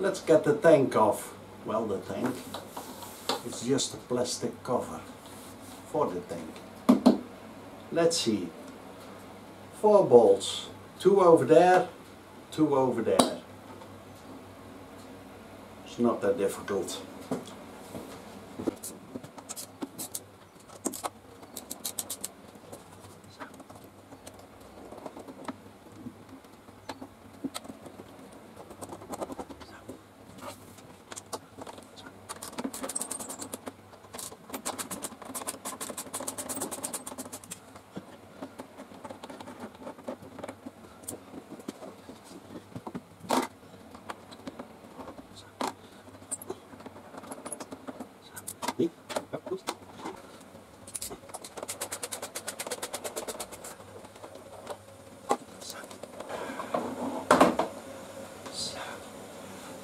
let's get the tank off. Well, the tank, it's just a plastic cover for the tank. Let's see, 4 bolts, 2 over there, 2 over there. It's not that difficult.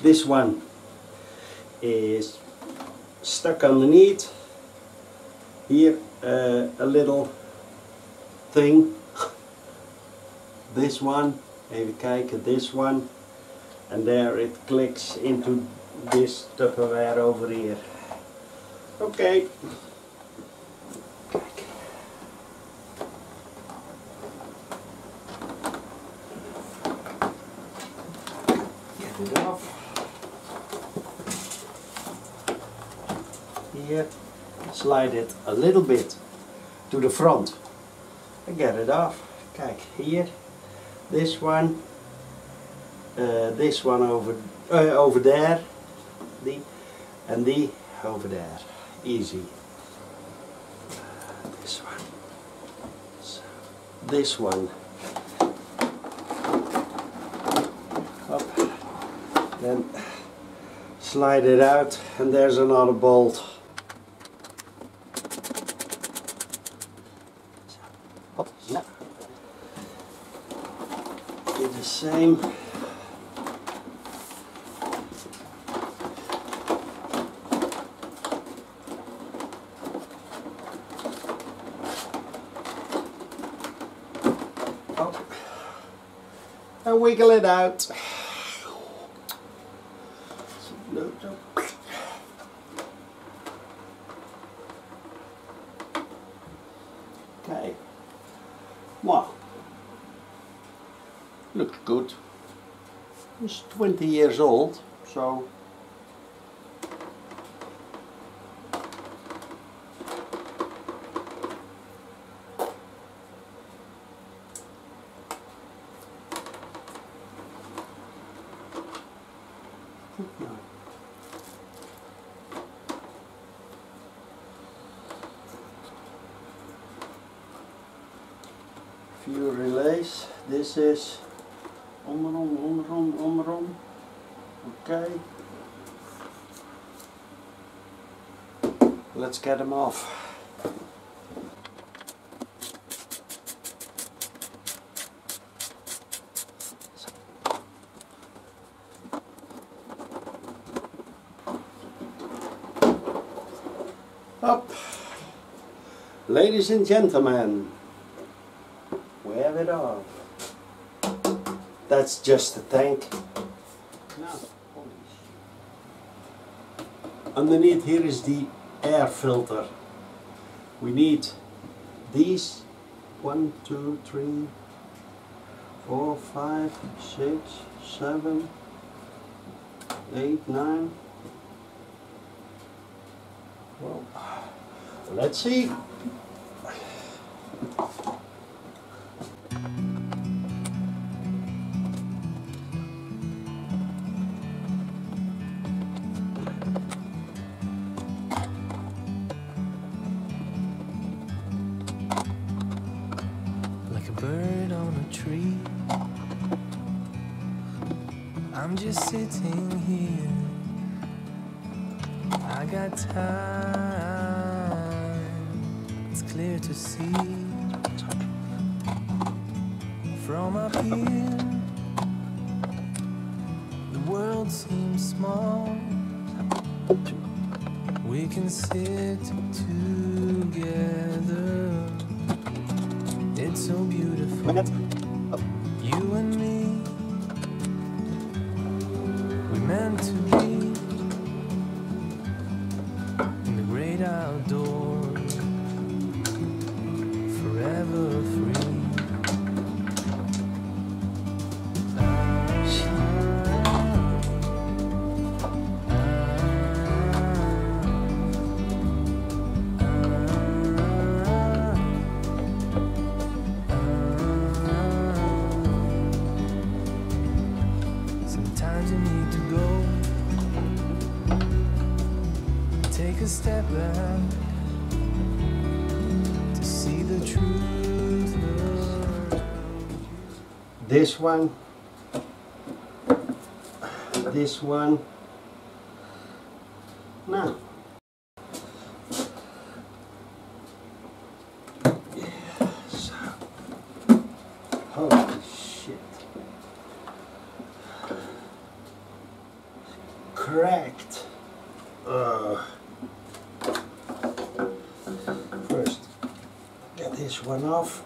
This one is stuck underneath. Here a little thing. This one, even kijken, this one. And there it clicks into this Tupperware over here. Okay. Get it off. Here, slide it a little bit to the front and get it off. Kijk, here, this one over there, and the over there, easy. This one, so, this one, up, then slide it out, and there's another bolt. Do the same. And wiggle it out. Okay. Wow. Looks good. It's 20 years old, so few relays. This is onderom. Okay. Let's get them off. Up. Ladies and gentlemen, we have it off. That's just the tank. Now, underneath here is the air filter. We need these 1, 2, 3, 4, 5, 6, 7, 8, 9. Well, let's see. Bird on a tree, I'm just sitting here. I got time, it's clear to see. From up here, the world seems small. We can sit together. It's so beautiful, you and me. We meant to be in the great outdoors, forever free. Sometimes you need to go, take a step back to see the truth. This one, now. Yes. Holy shit. Cracked. First, get this one off.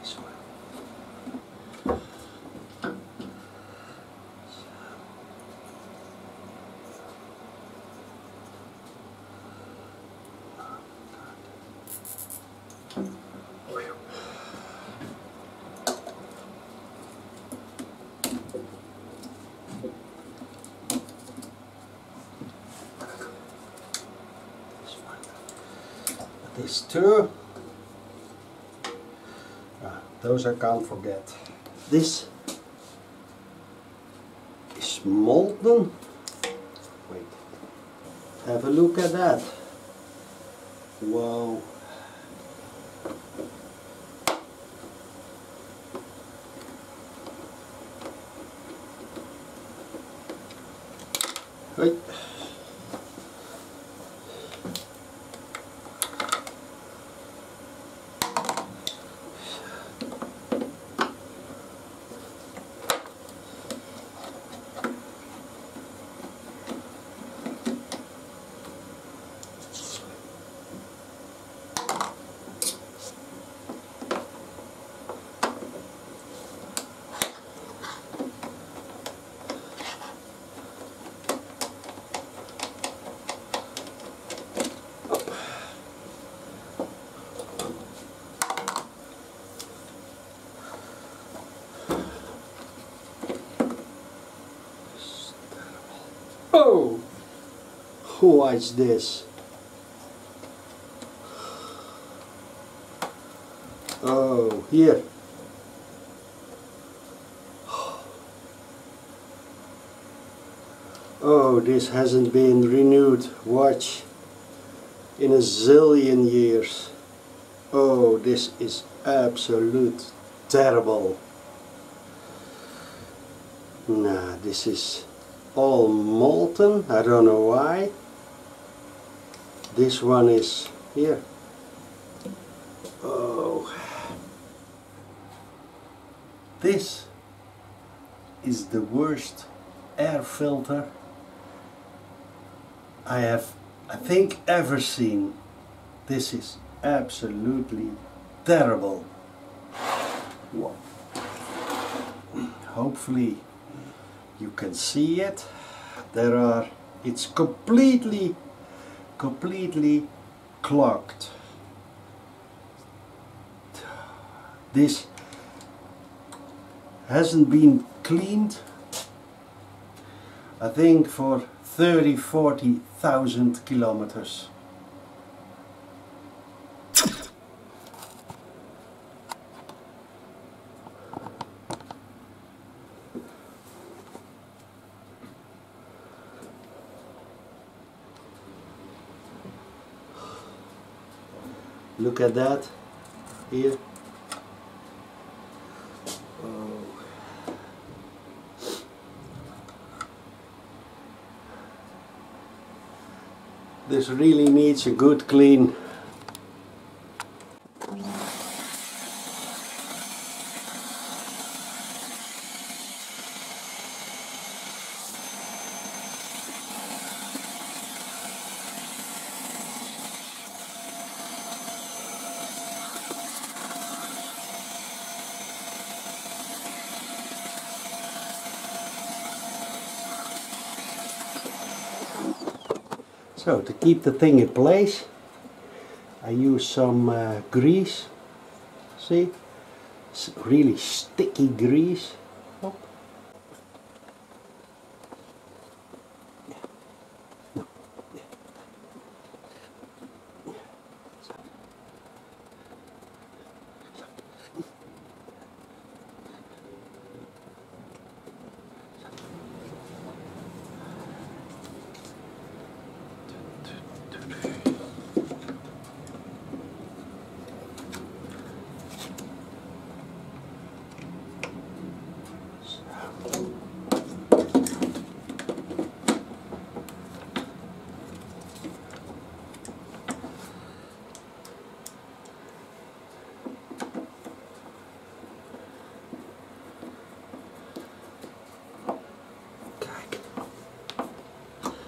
This one. These two, those I can't forget. This is molten. Wait, have a look at that. Wow. Wait. Oh, what's this? Oh, here. Oh, this hasn't been renewed, watch, in a zillion years. Oh, this is absolute terrible. Nah, this is all molten. I don't know why. This one is here. Oh, this is the worst air filter I have, I think, ever seen. This is absolutely terrible. Wow. Hopefully you can see it. It's completely clogged. This hasn't been cleaned, I think, for 30,000-40,000 kilometers. Look at that here. Oh. This really needs a good clean. So to keep the thing in place, I use some grease. See? It's really sticky grease. Oh.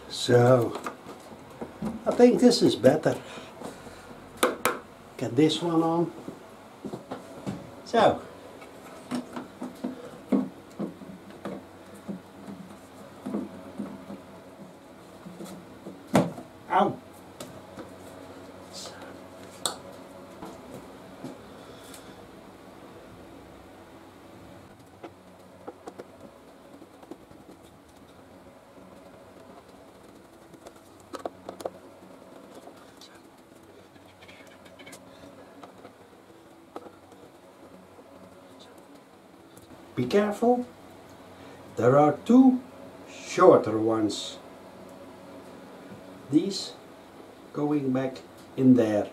So, I think this is better. Get this one on. So, ow. Be careful, there are two shorter ones. These going back in there.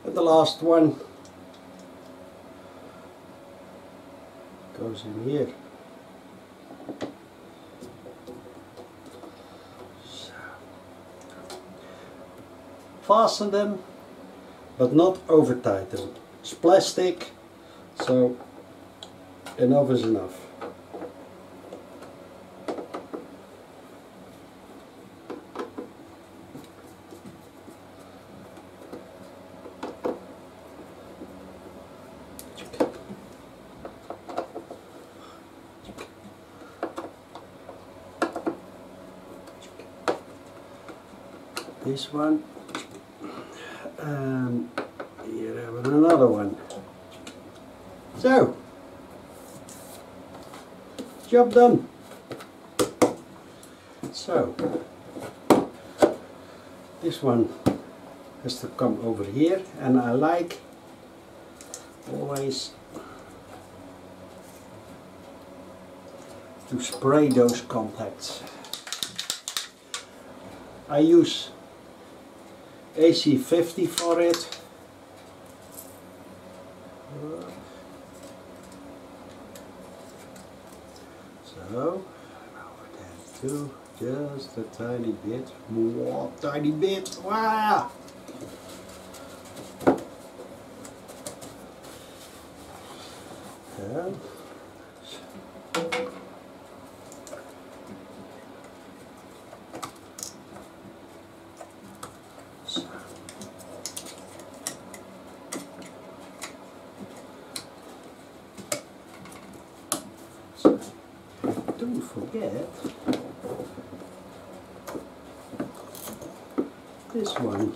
And the last one goes in here. So, fasten them, but not over tighten. It's plastic, so enough is enough. This one, and here I have another one. So, job done. So, this one has to come over here, and I like always to spray those contacts. I use AC50 for it. So, over there too, just a tiny bit, more tiny bit. Wow! Yeah. Don't forget this one.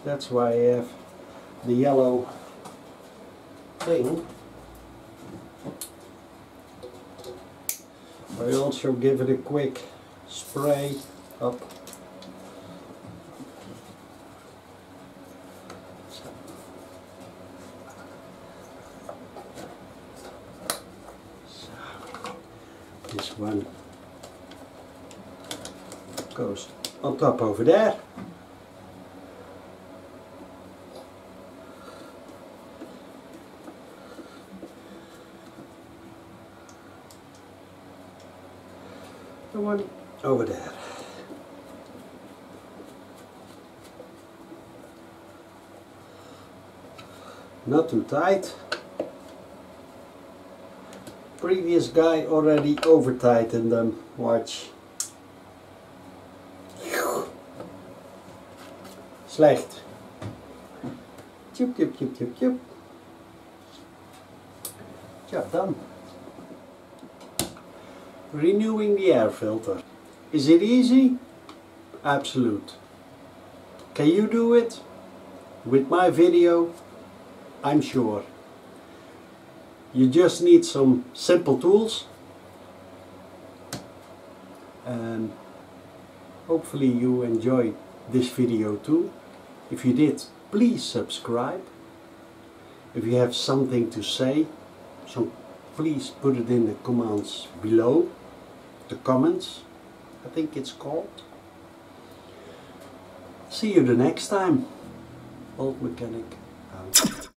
That's why I have the yellow thing. I also give it a quick spray up. This one goes on top over there. The one over there. not too tight. Previous guy already over tightened them, watch. Slecht. Tjoep, tjoep, tjoep, tjoep, tjoep. Job done. Renewing the air filter. Is it easy? Absolute. Can you do it? With my video? I'm sure. You just need some simple tools, and hopefully you enjoyed this video too. If you did, please subscribe. If you have something to say, so please put it in the comments below. The comments, I think it's called. See you the next time. Old Mechanic out.